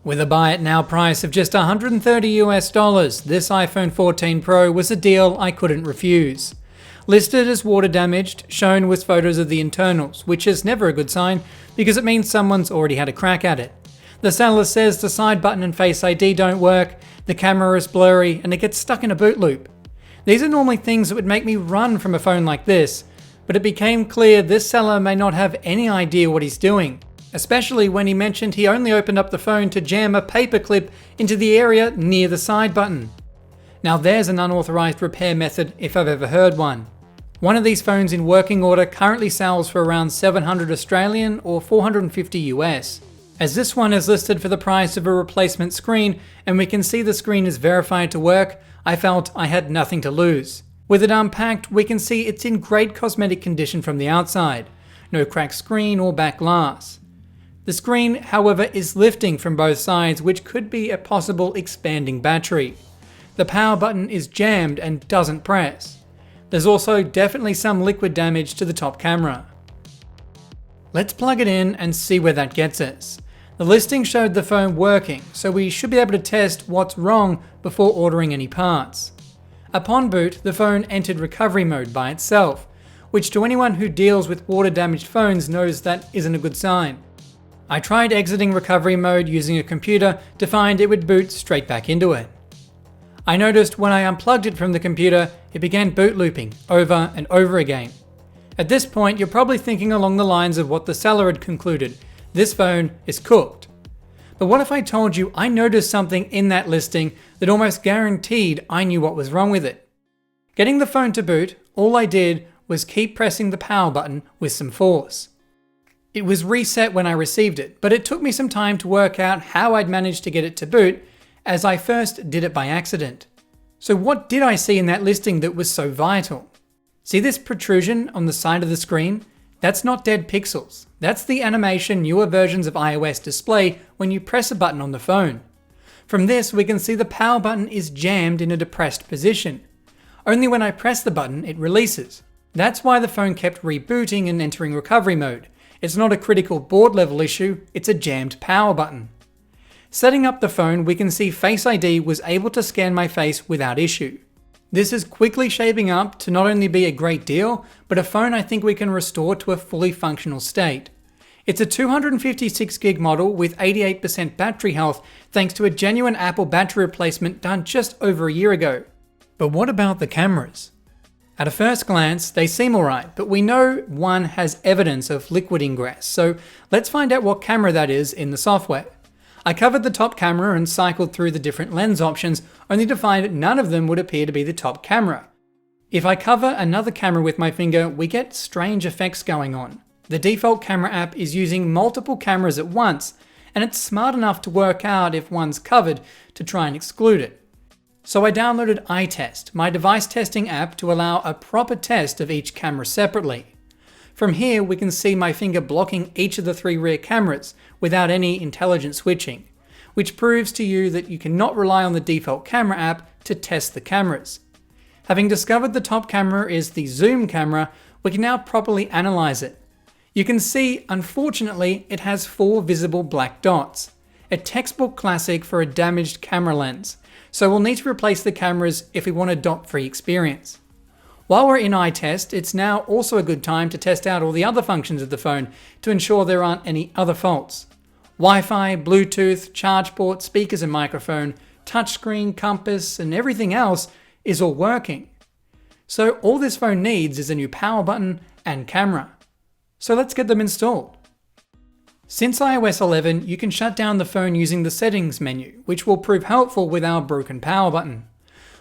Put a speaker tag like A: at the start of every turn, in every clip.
A: With a buy it now price of just $130 US, this iPhone 14 Pro was a deal I couldn't refuse. Listed as water damaged, shown with photos of the internals, which is never a good sign because it means someone's already had a crack at it. The seller says the side button and Face ID don't work, the camera is blurry, and it gets stuck in a boot loop. These are normally things that would make me run from a phone like this, but it became clear this seller may not have any idea what he's doing, especially when he mentioned he only opened up the phone to jam a paperclip into the area near the side button. Now there's an unauthorized repair method if I've ever heard one. One of these phones in working order currently sells for around 700 Australian or 450 US. As this one is listed for the price of a replacement screen and we can see the screen is verified to work, I felt I had nothing to lose. With it unpacked, we can see it's in great cosmetic condition from the outside. No cracked screen or back glass. The screen, however, is lifting from both sides, which could be a possible expanding battery. The power button is jammed and doesn't press. There's also definitely some liquid damage to the top camera. Let's plug it in and see where that gets us. The listing showed the phone working, so we should be able to test what's wrong before ordering any parts. Upon boot, the phone entered recovery mode by itself, which to anyone who deals with water-damaged phones knows that isn't a good sign. I tried exiting recovery mode using a computer to find it would boot straight back into it. I noticed when I unplugged it from the computer, it began boot looping over and over again. At this point, you're probably thinking along the lines of what the seller had concluded. This phone is cooked. But what if I told you I noticed something in that listing that almost guaranteed I knew what was wrong with it? Getting the phone to boot, all I did was keep pressing the power button with some force. It was reset when I received it, but it took me some time to work out how I'd managed to get it to boot, as I first did it by accident. So what did I see in that listing that was so vital? See this protrusion on the side of the screen? That's not dead pixels. That's the animation newer versions of iOS display when you press a button on the phone. From this, we can see the power button is jammed in a depressed position. Only when I press the button, it releases. That's why the phone kept rebooting and entering recovery mode. It's not a critical board level issue, it's a jammed power button. Setting up the phone, we can see Face ID was able to scan my face without issue. This is quickly shaping up to not only be a great deal, but a phone I think we can restore to a fully functional state. It's a 256 gig model with 88% battery health thanks to a genuine Apple battery replacement done just over a year ago. But what about the cameras? At a first glance, they seem alright, but we know one has evidence of liquid ingress, so let's find out what camera that is in the software. I covered the top camera and cycled through the different lens options, only to find none of them would appear to be the top camera. If I cover another camera with my finger, we get strange effects going on. The default camera app is using multiple cameras at once, and it's smart enough to work out if one's covered to try and exclude it. So I downloaded iTest, my device testing app, to allow a proper test of each camera separately. From here, we can see my finger blocking each of the 3 rear cameras without any intelligent switching, which proves to you that you cannot rely on the default camera app to test the cameras. Having discovered the top camera is the zoom camera, we can now properly analyze it. You can see, unfortunately, it has 4 visible black dots, a textbook classic for a damaged camera lens, so we'll need to replace the cameras if we want a dot-free experience. While we're in iTest, it's now also a good time to test out all the other functions of the phone to ensure there aren't any other faults. Wi-Fi, Bluetooth, charge port, speakers and microphone, touchscreen, compass, and everything else is all working. So all this phone needs is a new power button and camera. So let's get them installed. Since iOS 11, you can shut down the phone using the settings menu, which will prove helpful with our broken power button.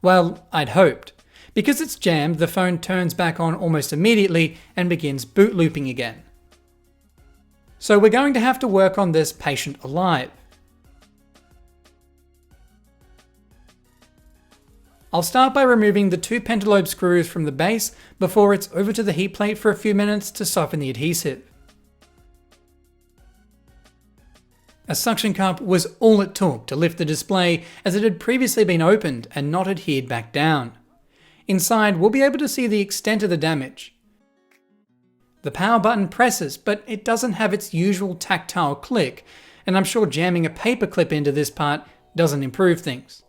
A: Well, I'd hoped. Because it's jammed, the phone turns back on almost immediately and begins boot looping again. So we're going to have to work on this patient alive. I'll start by removing the 2 pentalobe screws from the base before it's over to the heat plate for a few minutes to soften the adhesive. A suction cup was all it took to lift the display, as it had previously been opened and not adhered back down. Inside, we'll be able to see the extent of the damage. The power button presses, but it doesn't have its usual tactile click, and I'm sure jamming a paper clip into this part doesn't improve things.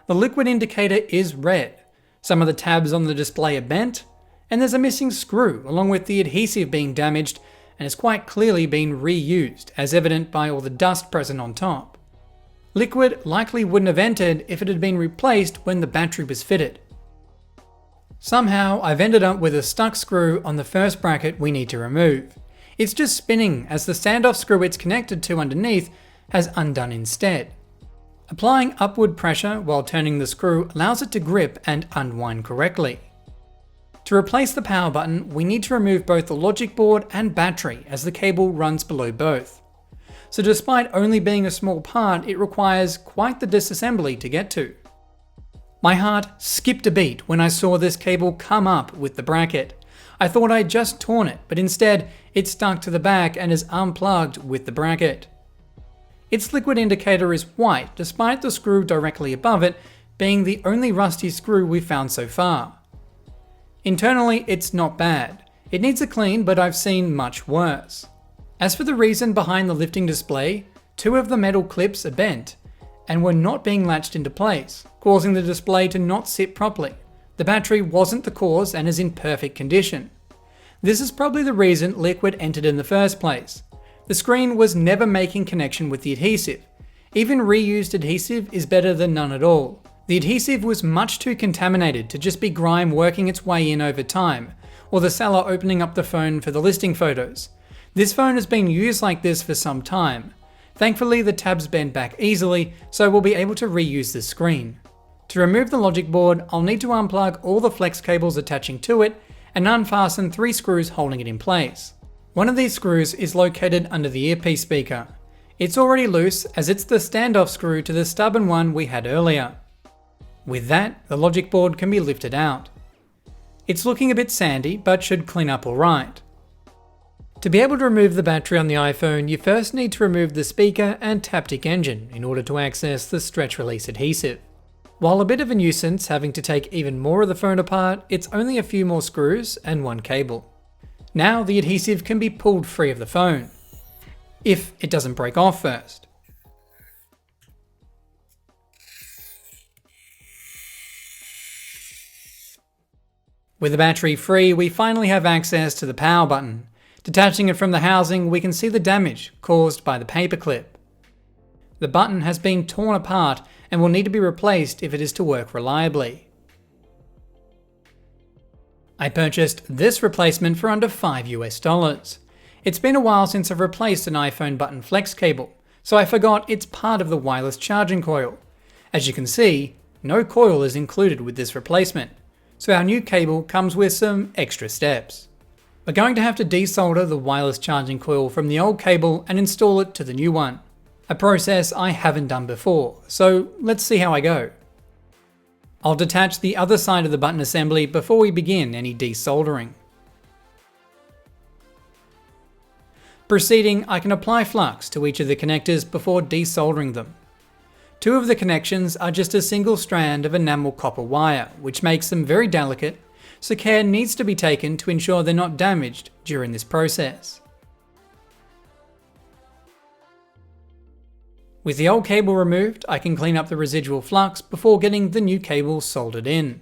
A: The liquid indicator is red, some of the tabs on the display are bent, and there's a missing screw along with the adhesive being damaged and has quite clearly been reused, as evident by all the dust present on top. Liquid likely wouldn't have entered if it had been replaced when the battery was fitted. Somehow I've ended up with a stuck screw on the first bracket we need to remove. It's just spinning as the standoff screw it's connected to underneath has undone instead. Applying upward pressure while turning the screw allows it to grip and unwind correctly. To replace the power button, we need to remove both the logic board and battery as the cable runs below both. So despite only being a small part, it requires quite the disassembly to get to. My heart skipped a beat when I saw this cable come up with the bracket. I thought I'd just torn it, but instead it stuck to the back and is unplugged with the bracket. Its liquid indicator is white, despite the screw directly above it being the only rusty screw we've found so far. Internally, it's not bad. It needs a clean, but I've seen much worse. As for the reason behind the lifting display, two of the metal clips are bent and were not being latched into place, causing the display to not sit properly. The battery wasn't the cause and is in perfect condition. This is probably the reason liquid entered in the first place. The screen was never making connection with the adhesive. Even reused adhesive is better than none at all. The adhesive was much too contaminated to just be grime working its way in over time, or the seller opening up the phone for the listing photos. This phone has been used like this for some time. Thankfully, the tabs bend back easily, so we'll be able to reuse the screen. To remove the logic board, I'll need to unplug all the flex cables attaching to it and unfasten 3 screws holding it in place. One of these screws is located under the earpiece speaker. It's already loose as it's the standoff screw to the stubborn one we had earlier. With that, the logic board can be lifted out. It's looking a bit sandy, but should clean up alright. To be able to remove the battery on the iPhone, you first need to remove the speaker and Taptic engine in order to access the stretch release adhesive. While a bit of a nuisance having to take even more of the phone apart, it's only a few more screws and one cable. Now the adhesive can be pulled free of the phone, if it doesn't break off first. With the battery free, we finally have access to the power button. Detaching it from the housing, we can see the damage caused by the paperclip. The button has been torn apart and will need to be replaced if it is to work reliably. I purchased this replacement for under $5 US. It's been a while since I've replaced an iPhone button flex cable, so I forgot it's part of the wireless charging coil. As you can see, no coil is included with this replacement, so our new cable comes with some extra steps. We're going to have to desolder the wireless charging coil from the old cable and install it to the new one. A process I haven't done before, so let's see how I go. I'll detach the other side of the button assembly before we begin any desoldering. Proceeding, I can apply flux to each of the connectors before desoldering them. 2 of the connections are just a single strand of enamel copper wire, which makes them very delicate, so care needs to be taken to ensure they're not damaged during this process. With the old cable removed, I can clean up the residual flux before getting the new cable soldered in.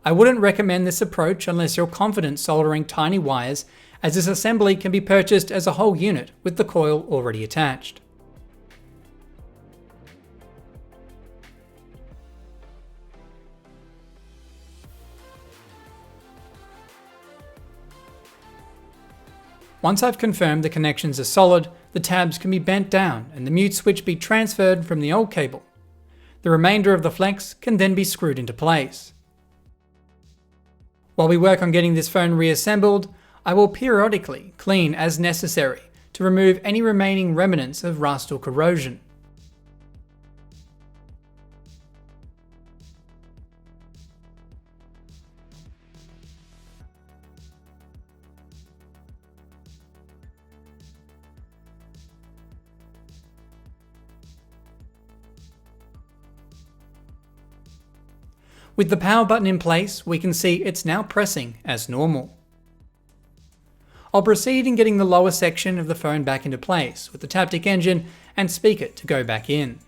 A: I wouldn't recommend this approach unless you're confident soldering tiny wires, as this assembly can be purchased as a whole unit with the coil already attached. Once I've confirmed the connections are solid, the tabs can be bent down and the mute switch be transferred from the old cable. The remainder of the flex can then be screwed into place. While we work on getting this phone reassembled, I will periodically clean as necessary to remove any remaining remnants of rust or corrosion. With the power button in place, we can see it's now pressing as normal. I'll proceed in getting the lower section of the phone back into place with the Taptic engine and speaker to go back in.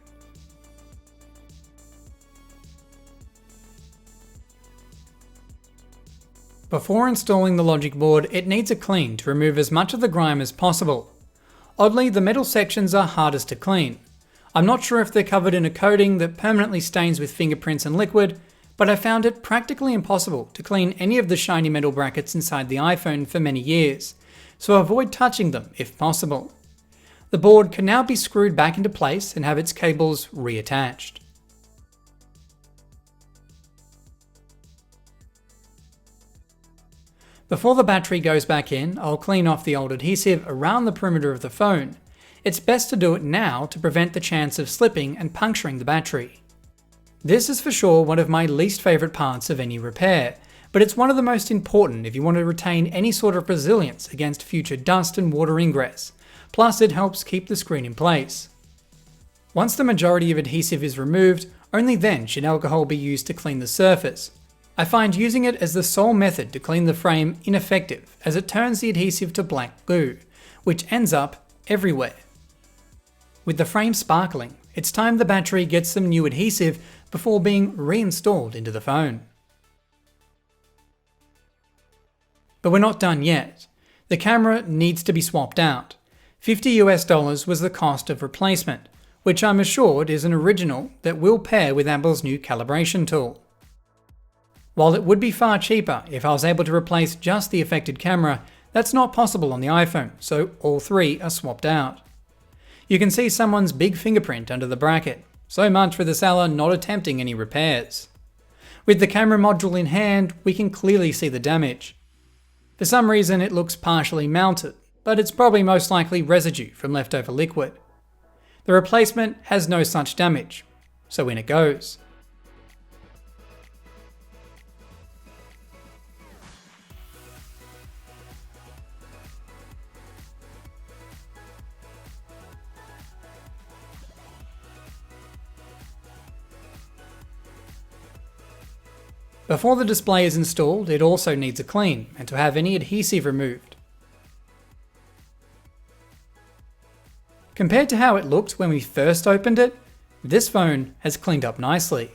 A: Before installing the logic board, it needs a clean to remove as much of the grime as possible. Oddly, the metal sections are hardest to clean. I'm not sure if they're covered in a coating that permanently stains with fingerprints and liquid, but I found it practically impossible to clean any of the shiny metal brackets inside the iPhone for many years, so avoid touching them if possible. The board can now be screwed back into place and have its cables reattached. Before the battery goes back in, I'll clean off the old adhesive around the perimeter of the phone. It's best to do it now to prevent the chance of slipping and puncturing the battery. This is for sure one of my least favourite parts of any repair, but it's one of the most important if you want to retain any sort of resilience against future dust and water ingress. Plus, it helps keep the screen in place. Once the majority of adhesive is removed, only then should alcohol be used to clean the surface. I find using it as the sole method to clean the frame ineffective, as it turns the adhesive to black goo, which ends up everywhere. With the frame sparkling, it's time the battery gets some new adhesive before being reinstalled into the phone. But we're not done yet. The camera needs to be swapped out. $50 was the cost of replacement, which I'm assured is an original that will pair with Apple's new calibration tool. While it would be far cheaper if I was able to replace just the affected camera, that's not possible on the iPhone, so all three are swapped out. You can see someone's big fingerprint under the bracket, so much for the seller not attempting any repairs. With the camera module in hand, we can clearly see the damage. For some reason it looks partially melted, but it's probably most likely residue from leftover liquid. The replacement has no such damage, so in it goes. Before the display is installed, it also needs a clean and to have any adhesive removed. Compared to how it looked when we first opened it, this phone has cleaned up nicely.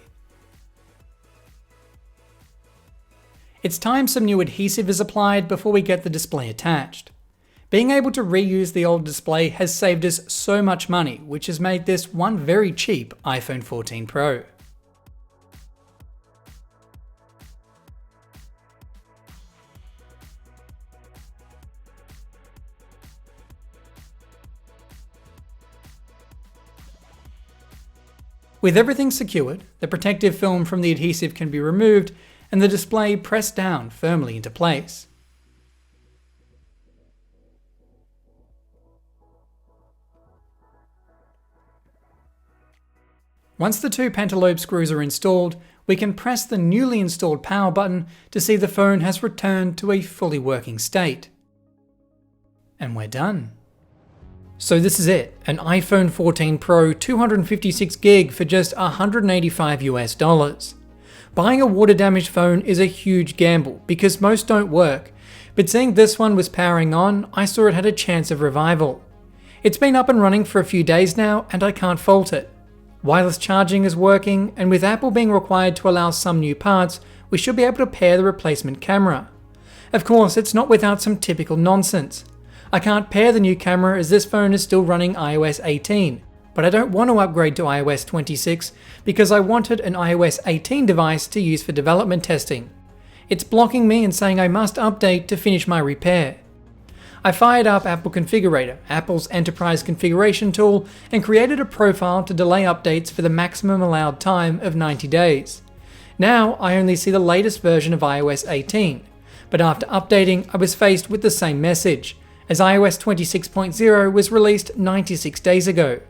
A: It's time some new adhesive is applied before we get the display attached. Being able to reuse the old display has saved us so much money, which has made this one very cheap iPhone 14 Pro. With everything secured, the protective film from the adhesive can be removed and the display pressed down firmly into place. Once the two pentalobe screws are installed, we can press the newly installed power button to see the phone has returned to a fully working state. And we're done. So this is it, an iPhone 14 Pro 256GB for just $185 US. Buying a water damaged phone is a huge gamble because most don't work, but seeing this one was powering on, I saw it had a chance of revival. It's been up and running for a few days now and I can't fault it. Wireless charging is working, and with Apple being required to allow some new parts, we should be able to pair the replacement camera. Of course, it's not without some typical nonsense. I can't pair the new camera as this phone is still running iOS 18, but I don't want to upgrade to iOS 26 because I wanted an iOS 18 device to use for development testing. It's blocking me and saying I must update to finish my repair. I fired up Apple Configurator, Apple's enterprise configuration tool, and created a profile to delay updates for the maximum allowed time of 90 days. Now I only see the latest version of iOS 18, but after updating I was faced with the same message, as iOS 26.0 was released 96 days ago.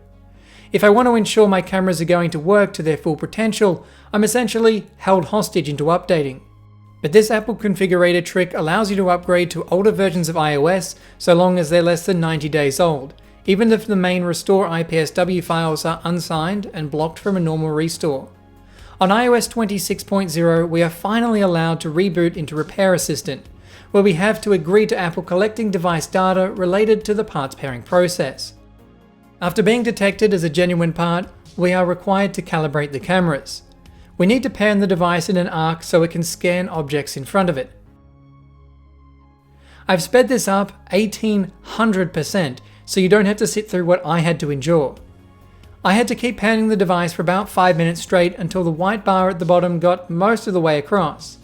A: If I want to ensure my cameras are going to work to their full potential, I'm essentially held hostage into updating. But this Apple Configurator trick allows you to upgrade to older versions of iOS so long as they're less than 90 days old, even if the main restore IPSW files are unsigned and blocked from a normal restore. On iOS 26.0, we are finally allowed to reboot into Repair Assistant, where we have to agree to Apple collecting device data related to the parts pairing process. After being detected as a genuine part, we are required to calibrate the cameras. We need to pan the device in an arc so it can scan objects in front of it. I've sped this up 1800% so you don't have to sit through what I had to endure. I had to keep panning the device for about 5 minutes straight until the white bar at the bottom got most of the way across.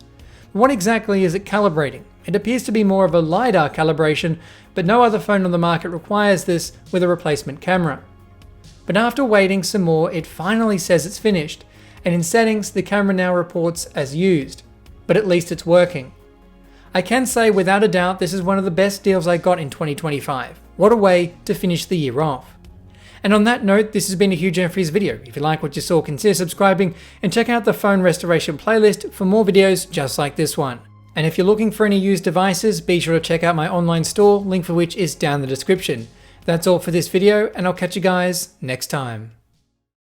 A: What exactly is it calibrating? It appears to be more of a LiDAR calibration, but no other phone on the market requires this with a replacement camera. But after waiting some more, it finally says it's finished, and in settings the camera now reports as used, but at least it's working. I can say without a doubt this is one of the best deals I got in 2025. What a way to finish the year off. And on that note, this has been a Hugh Jeffries video. If you like what you saw, consider subscribing and check out the phone restoration playlist for more videos just like this one. And if you're looking for any used devices, be sure to check out my online store, link for which is down in the description. That's all for this video, and I'll catch you guys next time.